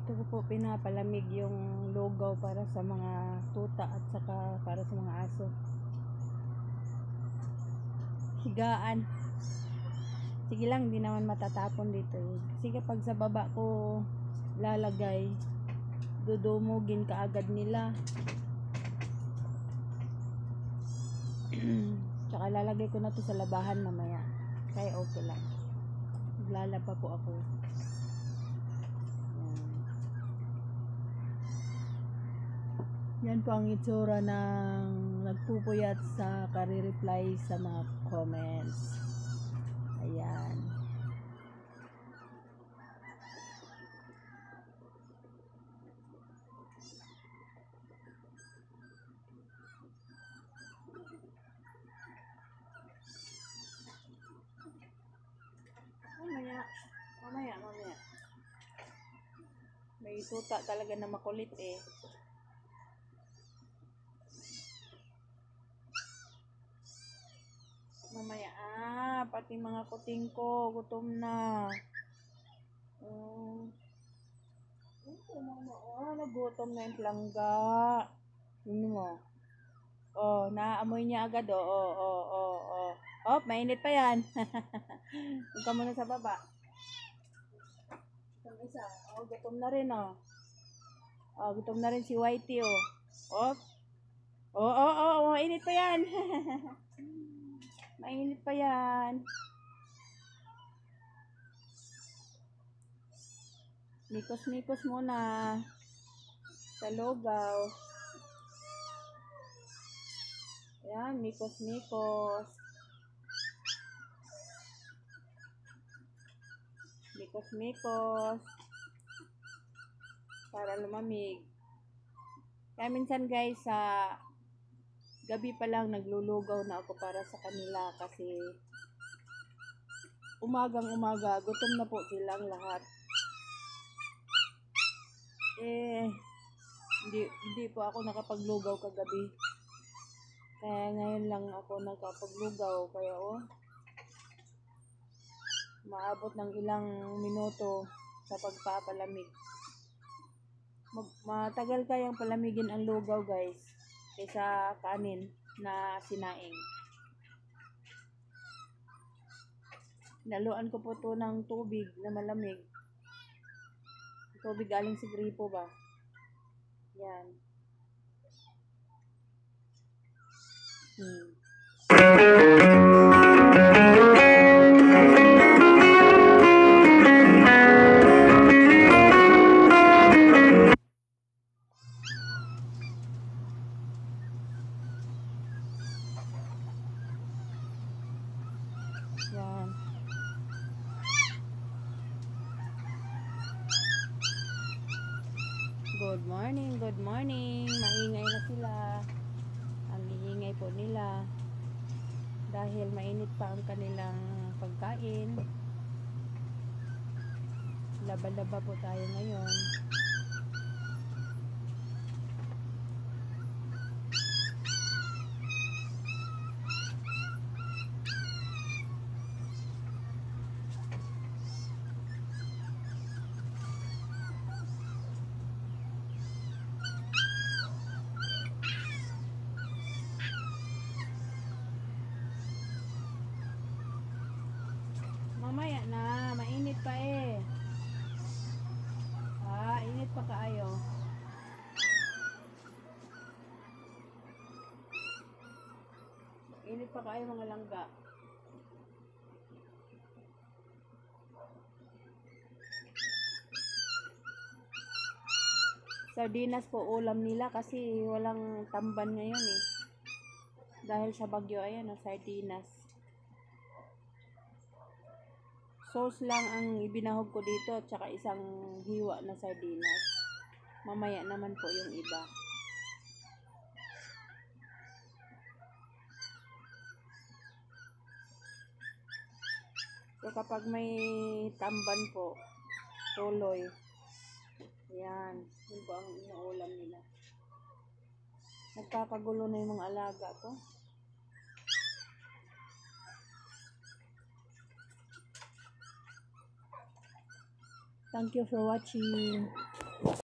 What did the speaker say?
Dito ko po pinapalamig yung lugaw para sa mga tuta at saka para sa mga aso. Higaan. Sige lang, hindi naman matatapon dito eh. Kasi kapag sa baba ko lalagay, dudumugin kaagad nila. Tsaka lalagay ko na to sa labahan mamaya. Kaya okay lang. Maglalaba po ako. Yan po ang itsura ng nagpupuyat sa kare-reply sa mga comments. Ayan. Mamaya. May tuta talaga na makulit eh. Mamaya, pati mga kuting ko, gutom na. Nagutom na yung plangga. Yun mo. Oh, naamoy niya agad. Oh. Oh, mainit pa yan. Huwag ka muna sa baba. Itong isa. Oh, gutom na rin, oh. Oh, gutom na rin si Whitey, oh. Oh, mainit pa yan. Mainit pa yan. Mikos-mikos muna sa lugaw. Ayan, mikos-mikos. Mikos-mikos. Para lumamig. Kaya minsan guys, sa gabi pa lang naglulugaw na ako para sa kanila kasi umagang-umaga, gutom na po silang lahat. Hindi po ako nakapaglugaw kagabi. Kaya ngayon lang ako nakapaglugaw. Kaya maabot ng ilang minuto sa pagpapalamig. Matagal kayang palamigin ang lugaw guys kaysa kanin na sinaing. Naluan ko po to ng tubig na malamig. Tubig galing sa gripo ba? Yan. Yan. Good morning. Maingay na sila. Ang iingay po nila. Dahil mainit pa ang kanilang pagkain. Laba-laba po tayo ngayon. Mamaya na, mainit pa eh. Init pa kaayo. Init pa kaayo mga langga. Sardinas po ulam nila kasi walang tamban ngayon eh. Dahil sa bagyo, ayan o, sardinas. Sauce lang ang ibinahog ko dito at saka isang hiwa na sardinas. Mamaya naman po yung iba. So kapag may tamban po, tuloy. Ayan, yun po ang inaulam nila. Nagkakagulo na yung mga alaga ko. Thank you for watching.